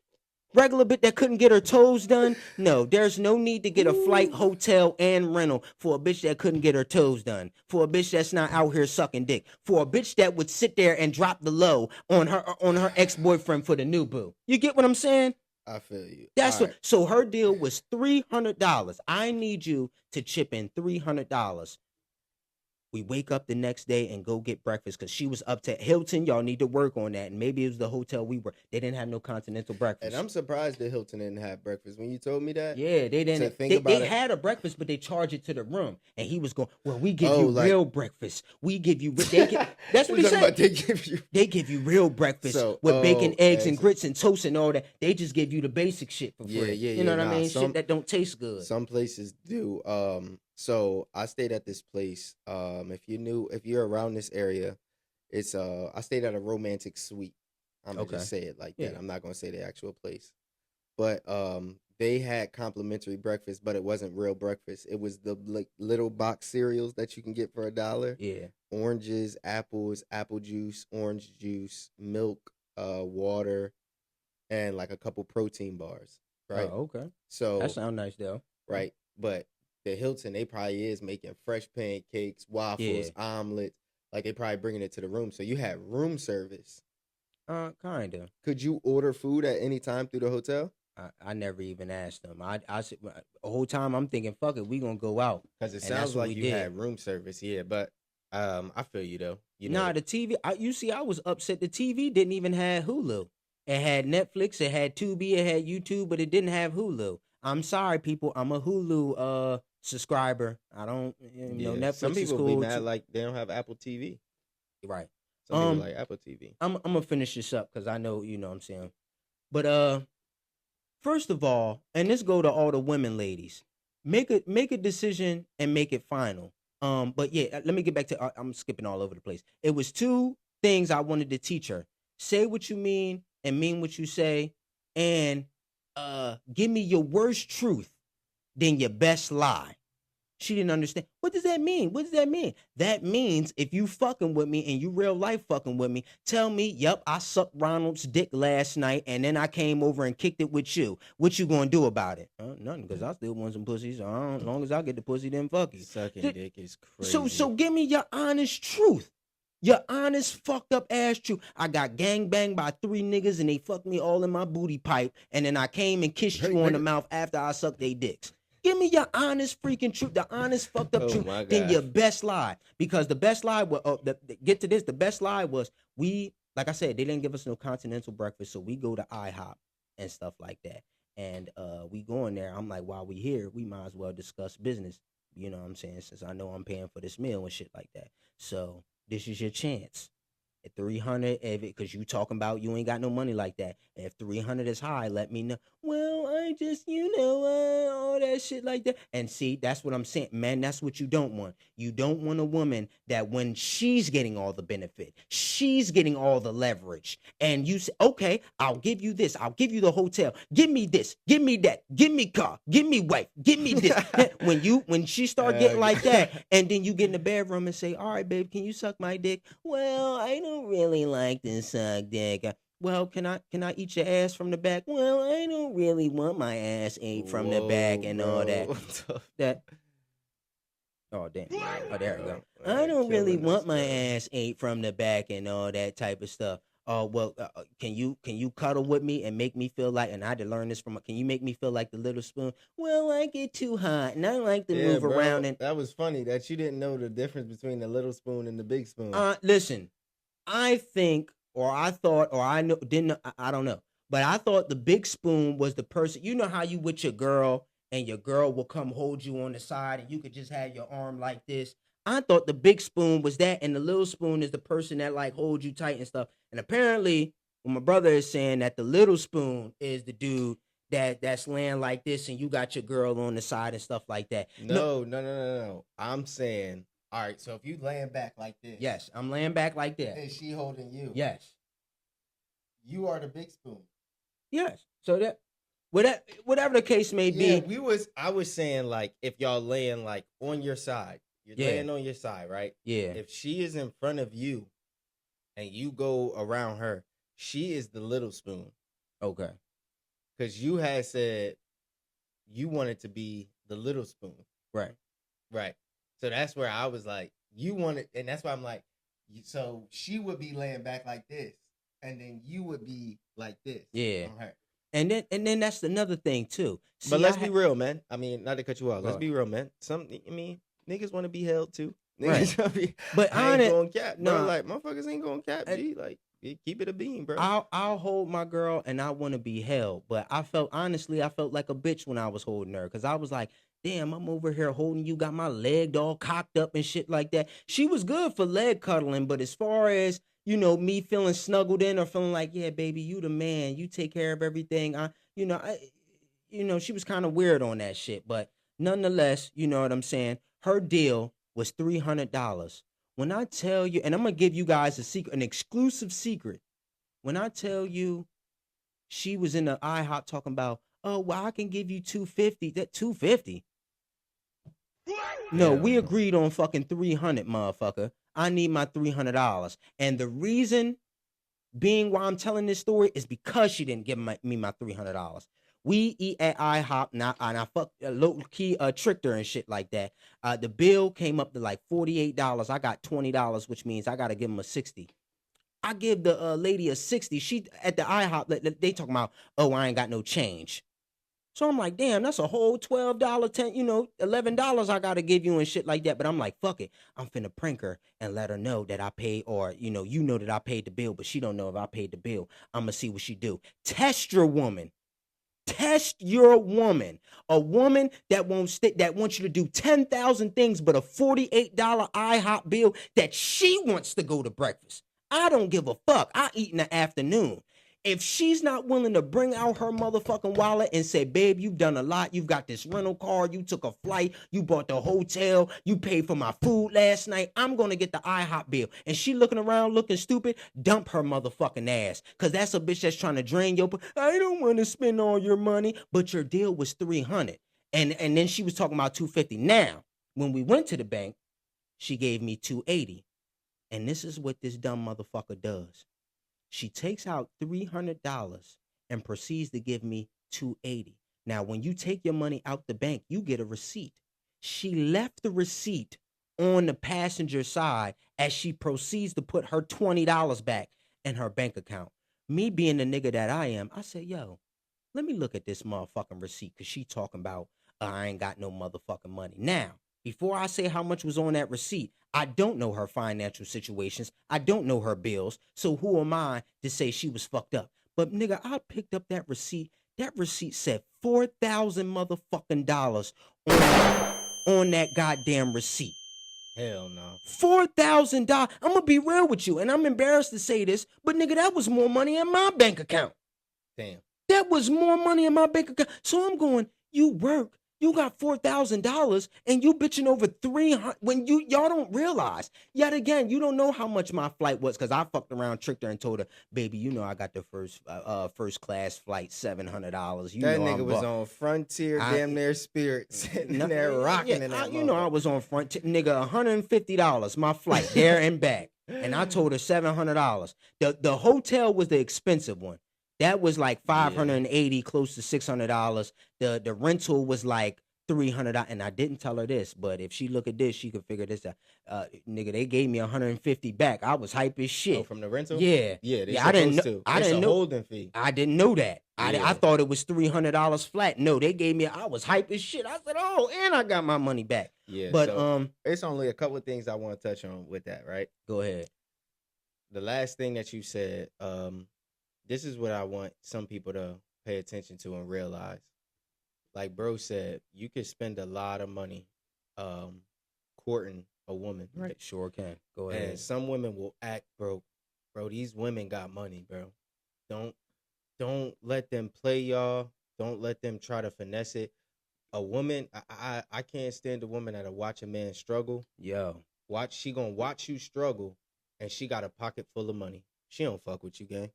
D: that couldn't get her toes done, no, there's no need to get a flight, hotel, and rental for a bitch that couldn't get her toes done. For a bitch that's not out here sucking dick. For a bitch that would sit there and drop the low on her ex-boyfriend for the new boo. You get what I'm saying?
B: I feel you.
D: That's what. So her deal was $300. I need you to chip in $300. We wake up the next day and go get breakfast because she was up to Hilton. Y'all need to work on that. And maybe it was the hotel we were. They didn't have no continental breakfast.
B: And I'm surprised that Hilton didn't have breakfast. When you told me that,
D: yeah, they didn't. They had a breakfast, but they charge it to the room. And he was going, well, we give you real breakfast. We give you. That's what he said. They give you real breakfast with bacon, eggs, and grits and toast and all that. They just give you the basic shit for free.
B: Yeah,
D: you know what I mean? Shit that don't taste good.
B: Some places do. So I stayed at this place. If you're around this area, it's I stayed at a romantic suite. I'm gonna just say it like that. I'm not gonna say the actual place. But they had complimentary breakfast, but it wasn't real breakfast. It was the little box cereals that you can get for $1.
D: Yeah.
B: Oranges, apples, apple juice, orange juice, milk, water, and like a couple protein bars. Right.
D: Oh, okay.
B: So
D: that sounds nice though.
B: Right. But the Hilton, they probably is making fresh pancakes, waffles, omelets. Like they probably bringing it to the room. So you had room service.
D: Kind of.
B: Could you order food at any time through the hotel?
D: I never even asked them. I said the whole time I'm thinking, fuck it, we gonna go out.
B: Because it sounds like you had room service, yeah. But I feel you though.
D: The TV. I was upset. The TV didn't even have Hulu. It had Netflix, it had Tubi, it had YouTube, but it didn't have Hulu. I'm sorry, people. I'm a Hulu subscriber. I don't, Netflix.
B: Some people
D: is cool
B: be mad like they don't have Apple TV.
D: Right.
B: Some people like Apple TV.
D: I'm gonna finish this up because I know what I'm saying. But first of all, and this go to all the women ladies. make a decision and make it final. But yeah, let me get back to. I'm skipping all over the place. It was two things I wanted to teach her: say what you mean and mean what you say, and give me your worst truth, then your best lie. She didn't understand. What does that mean? What does that mean? That means if you fucking with me and you real life fucking with me, tell me, yep, I sucked Ronald's dick last night and then I came over and kicked it with you. What you gonna do about it? Nothing, because I still want some pussy. So as long as I get the pussy, then fuck you.
B: Sucking dick is crazy.
D: So give me your honest truth. Your honest fucked up ass truth. I got gang banged by 3 niggas and they fucked me all in my booty pipe. And then I came and kissed you on the mouth after I sucked their dicks. Give me your honest freaking truth, the honest fucked up truth, then your best lie. Because the best lie was, get to this, the best lie was like I said, they didn't give us no continental breakfast, so we go to IHOP and stuff like that. And we go in there, I'm like, while we here, we might as well discuss business. You know what I'm saying? Since I know I'm paying for this meal and shit like that. So this is your chance. At 300, because you talking about you ain't got no money like that. If 300 is high, let me know. Well, I just, all that shit like that. And see, that's what I'm saying. Man, that's what you don't want. You don't want a woman that when she's getting all the benefit, she's getting all the leverage. And you say, okay, I'll give you this. I'll give you the hotel. Give me this. Give me that. Give me car. Give me wife. Give me this. when she start getting like that, and then you get in the bedroom and say, all right, babe, can you suck my dick? Well, I don't really like to suck dick. Well, can I eat your ass from the back? Well, I don't really want my ass ate from the back and all that. Oh damn! Oh, there we go. I don't really want my ass ate from the back and all that type of stuff. Oh well, can you cuddle with me and make me feel like? And I had to learn this from. Can you make me feel like the little spoon? Well, I get too hot and I like to move around. And
B: that was funny that you didn't know the difference between the little spoon and the big spoon.
D: Listen, I think, or I thought, or I know, didn't. I don't know, but I thought the big spoon was the person. You know how you with your girl and your girl will come hold you on the side and you could just have your arm like this. I thought the big spoon was that, and the little spoon is the person that like holds you tight and stuff. And apparently, my brother is saying that the little spoon is the dude that's laying like this, and you got your girl on the side and stuff like that.
B: No. I'm saying, all right. So if you laying back like this,
D: yes, I'm laying back like that,
B: and she holding you,
D: yes,
B: you are the big spoon.
D: Yes. So that whatever the case may be,
B: I was saying like if y'all laying like on your side. You're laying on your side, right?
D: Yeah.
B: If she is in front of you and you go around her, she is the little spoon.
D: Okay.
B: Because you had said you wanted to be the little spoon.
D: Right.
B: Right. So that's where I was like, you wanted, and that's why I'm like, so she would be laying back like this, and then you would be like this.
D: Yeah.
B: On her.
D: And then that's another thing too. See,
B: but let's be real, man. I mean, not to cut you off. Let's be real, man. Niggas want to be held too. Niggas
D: right. But I ain't
B: going cap, bro. No. Like motherfuckers ain't going cap, G. Like keep it a bean, bro.
D: I'll hold my girl and I want to be held. But I felt like a bitch when I was holding her, because I was like, damn, I'm over here holding you, got my leg all cocked up and shit like that. She was good for leg cuddling, but as far as me feeling snuggled in or feeling like, yeah, baby, you the man, you take care of everything. She was kind of weird on that shit, but nonetheless, you know what I'm saying. Her deal was $300. When I tell you, and I'm going to give you guys a secret, an exclusive secret. When I tell you she was in the IHOP talking about, oh, well, I can give you $250. That $250? No, we agreed on fucking $300, motherfucker. I need my $300. And the reason being why I'm telling this story is because she didn't give me my $300. We eat at IHOP, and I fucked low key tricked her and shit like that. The bill came up to like $48. I got $20, which means I gotta give him a $60. I give the lady a $60. She at the IHOP, they talking about, oh, I ain't got no change. So I'm like, damn, that's a whole $12, $10, $11 I gotta give you and shit like that. But I'm like, fuck it, I'm finna prank her and let her know that I paid, or that I paid the bill, but she don't know if I paid the bill. I'm gonna see what she do. Test your woman. Test your woman. A woman that wants you to do 10,000 things, but a $48 IHOP bill that she wants to go to breakfast. I don't give a fuck. I eat in the afternoon. If she's not willing to bring out her motherfucking wallet and say, babe, you've done a lot. You've got this rental car. You took a flight. You bought the hotel. You paid for my food last night. I'm going to get the IHOP bill. And she looking around looking stupid. Dump her motherfucking ass. Because that's a bitch that's trying to drain your... I don't want to spend all your money. But your deal was $300. And then she was talking about $250. Now, when we went to the bank, she gave me $280. And this is what this dumb motherfucker does. She takes out $300 and proceeds to give me $280. Now, when you take your money out the bank, you get a receipt. She left the receipt on the passenger side as she proceeds to put her $20 back in her bank account. Me being the nigga that I am, I said, yo, let me look at this motherfucking receipt because she talking about I ain't got no motherfucking money. Now, before I say how much was on that receipt, I don't know her financial situations. I don't know her bills. So who am I to say she was fucked up? But nigga, I picked up that receipt. That receipt said $4,000 motherfucking dollars on that goddamn receipt.
B: Hell no.
D: $4,000. I'm gonna be real with you, and I'm embarrassed to say this, but nigga, that was more money in my bank account.
B: Damn.
D: That was more money in my bank account. So I'm going, you work. You got $4,000 and you bitching over $300 when y'all don't realize. Yet again, you don't know how much my flight was because I fucked around, tricked her, and told her, baby, you know I got the first class flight, $700. You
B: that
D: know
B: nigga was on Frontier, damn near Spirit, sitting there rocking in that.
D: You know I was on Frontier, nigga, $150 my flight there and back, and I told her $700. The hotel was the expensive one. That was like $580, close to $600. The rental was like $300, and I didn't tell her this, but if she look at this, she could figure this out. Nigga, they gave me $150 back. I was hype as shit.
B: Oh, from the rental?
D: Yeah,
B: I didn't
D: know.
B: know. I didn't know holding fee.
D: I didn't know that.
B: Yeah.
D: I thought it was $300 flat. No, they gave me. I was hype as shit. I said, oh, and I got my money back.
B: Yeah,
D: but
B: so it's only a couple of things I want to touch on with that. Right?
D: Go ahead.
B: The last thing that you said. This is what I want some people to pay attention to and realize. Like bro said, you could spend a lot of money courting a woman, right?
D: Sure can. Go ahead.
B: And some women will act broke. Bro, these women got money, bro. Don't let them play y'all. Don't let them try to finesse it. A woman, I can't stand a woman that'll watch a man struggle.
D: Yo.
B: She gonna watch you struggle and she got a pocket full of money. She don't fuck with you, gang.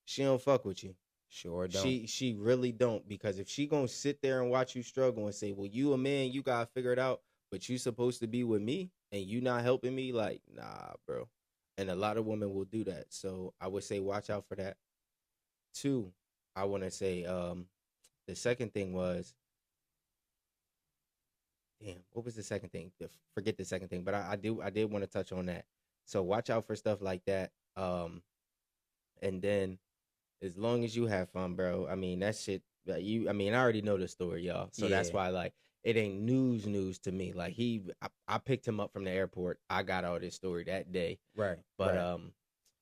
B: She don't fuck with you.
D: Sure don't.
B: She really don't, because if she gonna sit there and watch you struggle and say, well, you a man, you gotta figure it out, but you supposed to be with me and you not helping me, like, nah, bro. And a lot of women will do that. So I would say watch out for that. 2, I want to say the second thing was, damn, what was the second thing? Forget the second thing, but I did want to touch on that. So watch out for stuff like that. And then as long as you have fun, bro, I mean, that shit, I already know the story, y'all. So that's why, like, it ain't news to me. Like, I picked him up from the airport. I got all this story that day.
D: Right.
B: But,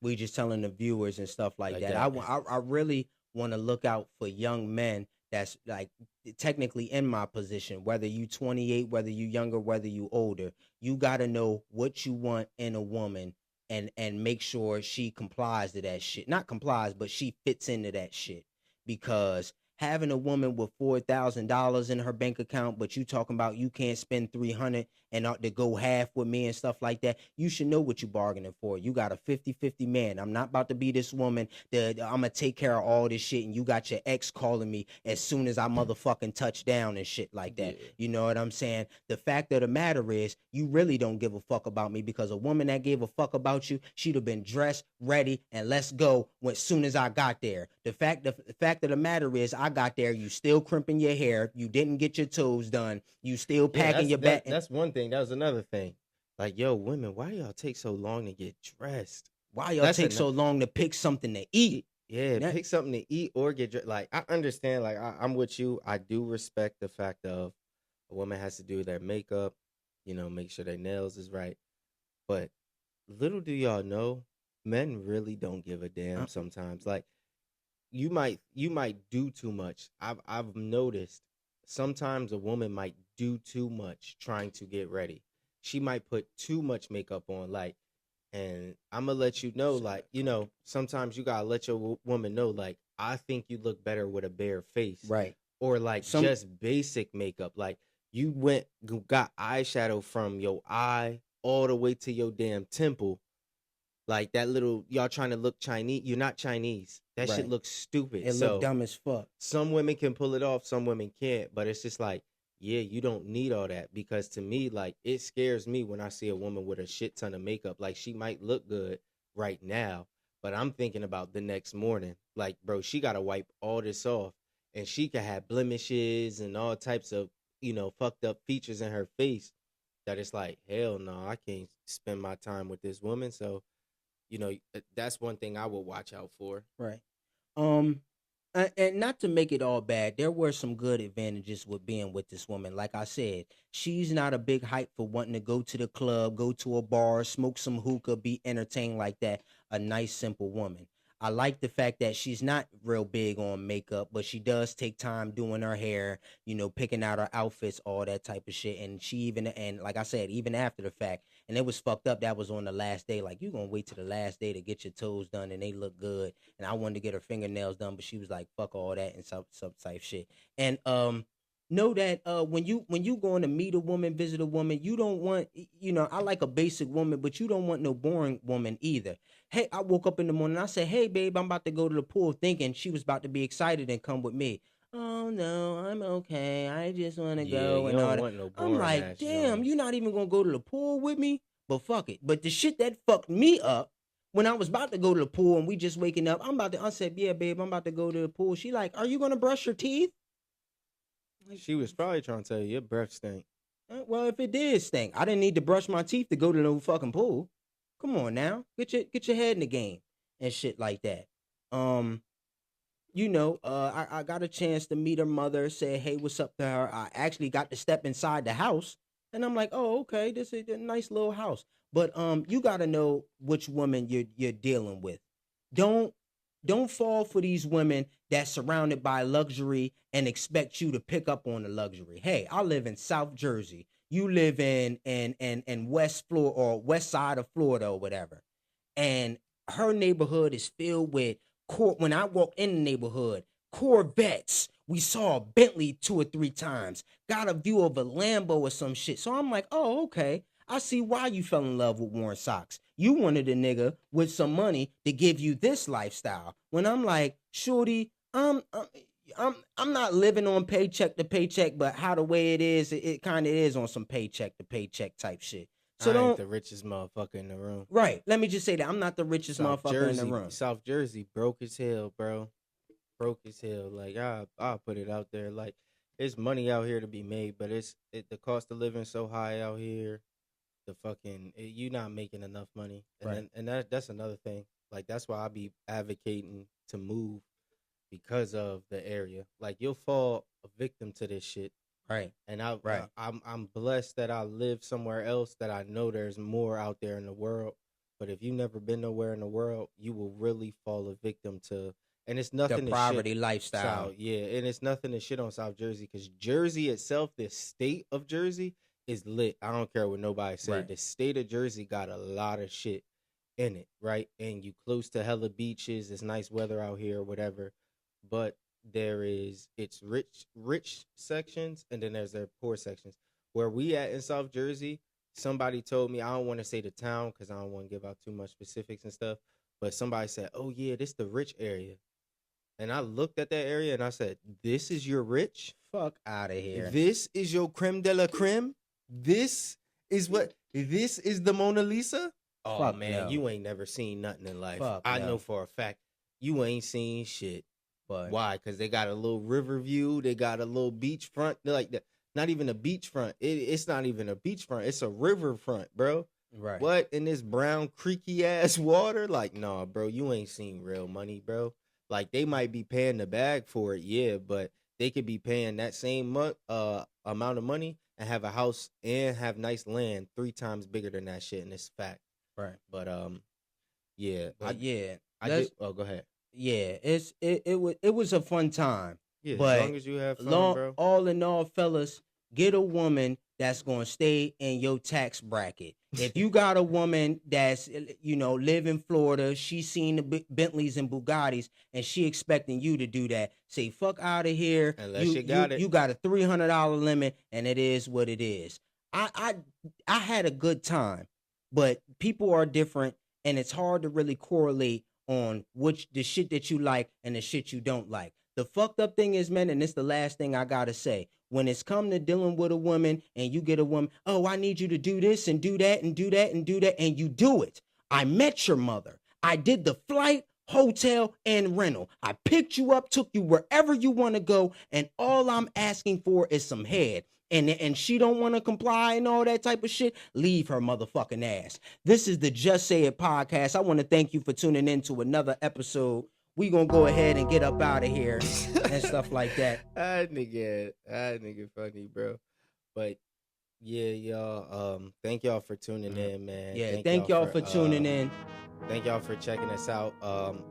D: we just telling the viewers and stuff like that. I really want to look out for young men that's, like, technically in my position, whether you 28, whether you younger, whether you older. You got to know what you want in a woman. And make sure she complies to that shit. Not complies, but she fits into that shit. Because having a woman with $4,000 in her bank account, but you talking about you can't spend $300 and ought to go half with me and stuff like that, you should know what you're bargaining for. You got a 50-50 man. I'm not about to be this woman that I'm going to take care of all this shit, and you got your ex calling me as soon as I motherfucking touch down and shit like that. Yeah. You know what I'm saying? The fact of the matter is, you really don't give a fuck about me, because a woman that gave a fuck about you, she'd have been dressed, ready, and let's go as soon as I got there. The fact of the matter is, I got there, you still crimping your hair, you didn't get your toes done, you still packing your back.
B: That's one thing. That was another thing. Like, yo, women, why y'all take so long to get dressed?
D: Why y'all take so long to pick something to eat?
B: Yeah, pick something to eat or get dressed. Like, I understand. Like, I'm with you. I do respect the fact of a woman has to do their makeup, make sure their nails is right. But little do y'all know, men really don't give a damn sometimes. Like, you might do too much. I've noticed sometimes a woman might do too much trying to get ready. She might put too much makeup on, like, And I'm gonna let you know, like, you know, sometimes you gotta let your woman know, like, I think you look better with a bare face,
D: Right.
B: or like
D: Some
B: just basic makeup. Like you got eyeshadow from your eye all the way to your damn temple, like that little y'all trying to look Chinese. You're not Chinese. That shit
D: right.
B: looks stupid.
D: It look
B: So
D: dumb as fuck.
B: some women can pull it off, some women can't. But it's just like, yeah, you don't need all that, because to me, like, it scares me when I see a woman with a shit ton of makeup. Like, she might look good right now, but I'm thinking about the next morning. Like, bro, she gotta wipe all this off, and she could have blemishes and all types of, you know, fucked up features in her face. That it's like, hell no, I can't spend my time with this woman. So, you know, that's one thing I would watch out for.
D: Right. Um, and not to make it all bad, there were some good advantages with being with this woman. Like I said, she's not a big hype for wanting to go to the club, go to a bar, smoke some hookah, be entertained like that. A nice, simple woman. I like the fact that she's not real big on makeup, but she does take time doing her hair, you know, picking out her outfits, all that type of shit. And she even, and like I said, even after the fact, and it was fucked up. That was on the last day. Like, you gonna wait to the last day to get your toes done and they look good. And I wanted to get her fingernails done, but she was like, fuck all that and some type shit. And know that when you going to meet a woman, visit a woman, you don't want, you know, I like a basic woman, but you don't want no boring woman either. Hey, I woke up in the morning, I said, hey babe, I'm about to go to the pool, thinking she was about to be excited and come with me. Oh no, I'm okay. I just want to
B: Yeah,
D: go
B: you
D: and all
B: don't
D: that.
B: want no
D: I'm
B: boring
D: like,
B: ass
D: damn,
B: joint.
D: you're not even gonna go to the pool with me? But fuck it. But the shit that fucked me up when I was about to go to the pool and we just waking up, I said, yeah, babe, I'm about to go to the pool. She like, are you gonna brush your teeth?
B: She was probably trying to tell you your breath stink.
D: Well, if it did stink, I didn't need to brush my teeth to go to the fucking pool. Come on now, get your head in the game and shit like that. Um, you know, I got a chance to meet her mother, say hey, what's up to her. I actually got to step inside the house, and I'm like, oh, okay, this is a nice little house. But you got to know which woman you're dealing with. Don't don't fall for these women that's surrounded by luxury and expect you to pick up on the luxury. Hey, I live in South Jersey. You live in West Florida or West Side of Florida or whatever. And her neighborhood is filled with when I walked in the neighborhood, Corvettes. We saw a Bentley 2 or 3 times. Got a view of a Lambo or some shit. So I'm like, oh, okay. I see why you fell in love with Warren Socks. You wanted a nigga with some money to give you this lifestyle. When I'm like, shorty, I'm not living on paycheck to paycheck, but how the way it is, it kind of is on some paycheck to paycheck type shit. So
B: I ain't
D: don't
B: the richest motherfucker in the room.
D: right. Let me just say that I'm not the richest motherfucker in the room.
B: South Jersey broke as hell, bro. Broke as hell. Like, I'll put it out there. Like, there's money out here to be made, but the cost of living so high out here. You not making enough money, and
D: Right.
B: that's another thing. Like, that's why I be advocating to move, because of the area. Like, you'll fall a victim to this shit.
D: Right.
B: And
D: Right.
B: I'm blessed that I live somewhere else, that I know there's more out there in the world. But if you've never been nowhere in the world, you will really fall a victim to. And it's nothing
D: The
B: to
D: poverty
B: shit
D: lifestyle.
B: Yeah, and it's nothing to shit on South Jersey, because Jersey itself, the state of Jersey, is lit. I don't care what nobody say.
D: Right.
B: The state of Jersey got a lot of shit in it, right? And you close to hella beaches. It's nice weather out here, or whatever. But it's rich sections, and then there's their poor sections. Where we at in South Jersey, somebody told me, I don't want to say the town because I don't want to give out too much specifics and stuff, but somebody said, oh yeah, this the rich area. And I looked at that area and I said, this is your rich?
D: Fuck out of here.
B: This is your creme de la creme? This is the Mona Lisa? Oh
D: Fuck
B: man,
D: no.
B: you ain't never seen nothing in life.
D: Fuck
B: I
D: no.
B: know for a fact you ain't seen shit.
D: But
B: Why? Because they got a little river view. They got a little beachfront. They're like that. Not even a beachfront. It's not even a beachfront. It's a riverfront, bro.
D: right.
B: What, in this brown creaky ass water? Like, nah, bro, you ain't seen real money, bro. Like, they might be paying the bag for it, yeah, but they could be paying that same amount of money and have a house and have nice land 3 times bigger than that shit, and it's fact.
D: Right.
B: But yeah,
D: But yeah.
B: I did. Oh, go ahead.
D: Yeah, it was a fun time.
B: Yeah,
D: But
B: as long as you have fun, bro.
D: all in all, fellas, get a woman that's gonna stay in your tax bracket. If you got a woman that's, live in Florida, she's seen the Bentleys and Bugattis, and she expecting you to do that, say fuck out of here.
B: Unless you got it.
D: You got a $300 limit, and it is what it is. I had a good time, but people are different, and it's hard to really correlate on the shit that you like and the shit you don't like. The fucked up thing is, man, and it's the last thing I gotta say. When it's come to dealing with a woman and you get a woman, oh, I need you to do this and do that and do that and do that, and you do it. I met your mother. I did the flight, hotel, and rental. I picked you up, took you wherever you want to go, and all I'm asking for is some head. And she don't want to comply and all that type of shit, leave her motherfucking ass. This is the Just Say It podcast. I want to thank you for tuning in to another episode. We gonna go ahead and get up out of here and stuff like that.
B: Nigga funny, bro. But yeah, y'all, thank y'all for tuning in, man.
D: Yeah, thank y'all for tuning in.
B: Thank y'all for checking us out.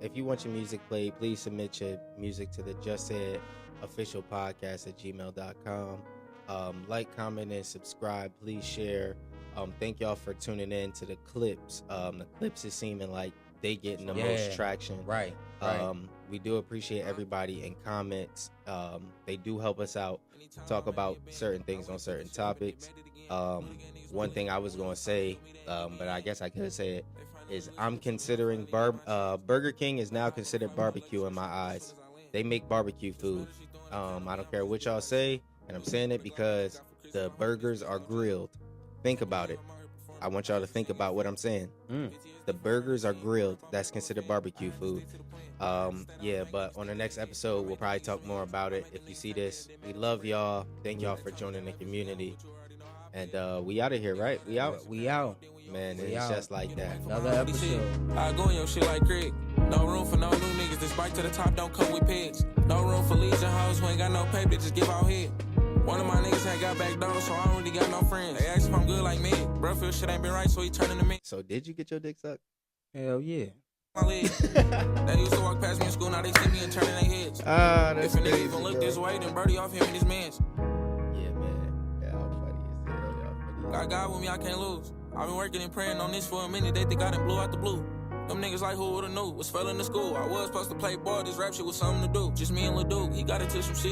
B: If you want your music played, please submit your music to the Just Say It official podcast at gmail.com. Like, comment, and subscribe. Please share. Thank y'all for tuning in to the clips. The clips is seeming like they getting the most traction.
D: Right.
B: We do appreciate everybody in comments. They do help us out, talk about certain things on certain topics. One thing I was going to say, but I guess I could say it, is I'm considering Burger King is now considered barbecue in my eyes. They make barbecue food. I don't care what y'all say, and I'm saying it because the burgers are grilled. Think about it. I want y'all to think about what I'm saying. The burgers are grilled. That's considered barbecue food. But on the next episode, we'll probably talk more about it. If you see this, we love y'all. Thank y'all for joining the community. And we out of here, right? We out?
D: We out.
B: Man, it's just like that.
D: Another episode.
C: I go in your shit like Craig. No room for no new niggas. This bike to the top don't come with pigs. No room for leads and hoes who ain't got no paper, just give out head. One of my niggas had got back door, so I don't really got no friends. They asked if I'm good like me. Bro, feel shit ain't been right, so he turning to me.
B: So did you get your dick sucked?
D: Hell yeah.
C: My leg. They used to walk past me in school, now they see me and turning their heads.
B: That's
C: if a nigga
B: crazy,
C: even look
B: bro.
C: this way, then birdie off him and his mans.
B: Yeah, man. Y'all funny as hell. Y'all funny.
C: Got God with me, I can't lose. I've been working and praying on this for a minute. They think I done blew out the blue. Them niggas like who would've knew? Was failing in school. I was supposed to play ball. This rap shit was something to do. Just me and Lil Duke. He got into some shit.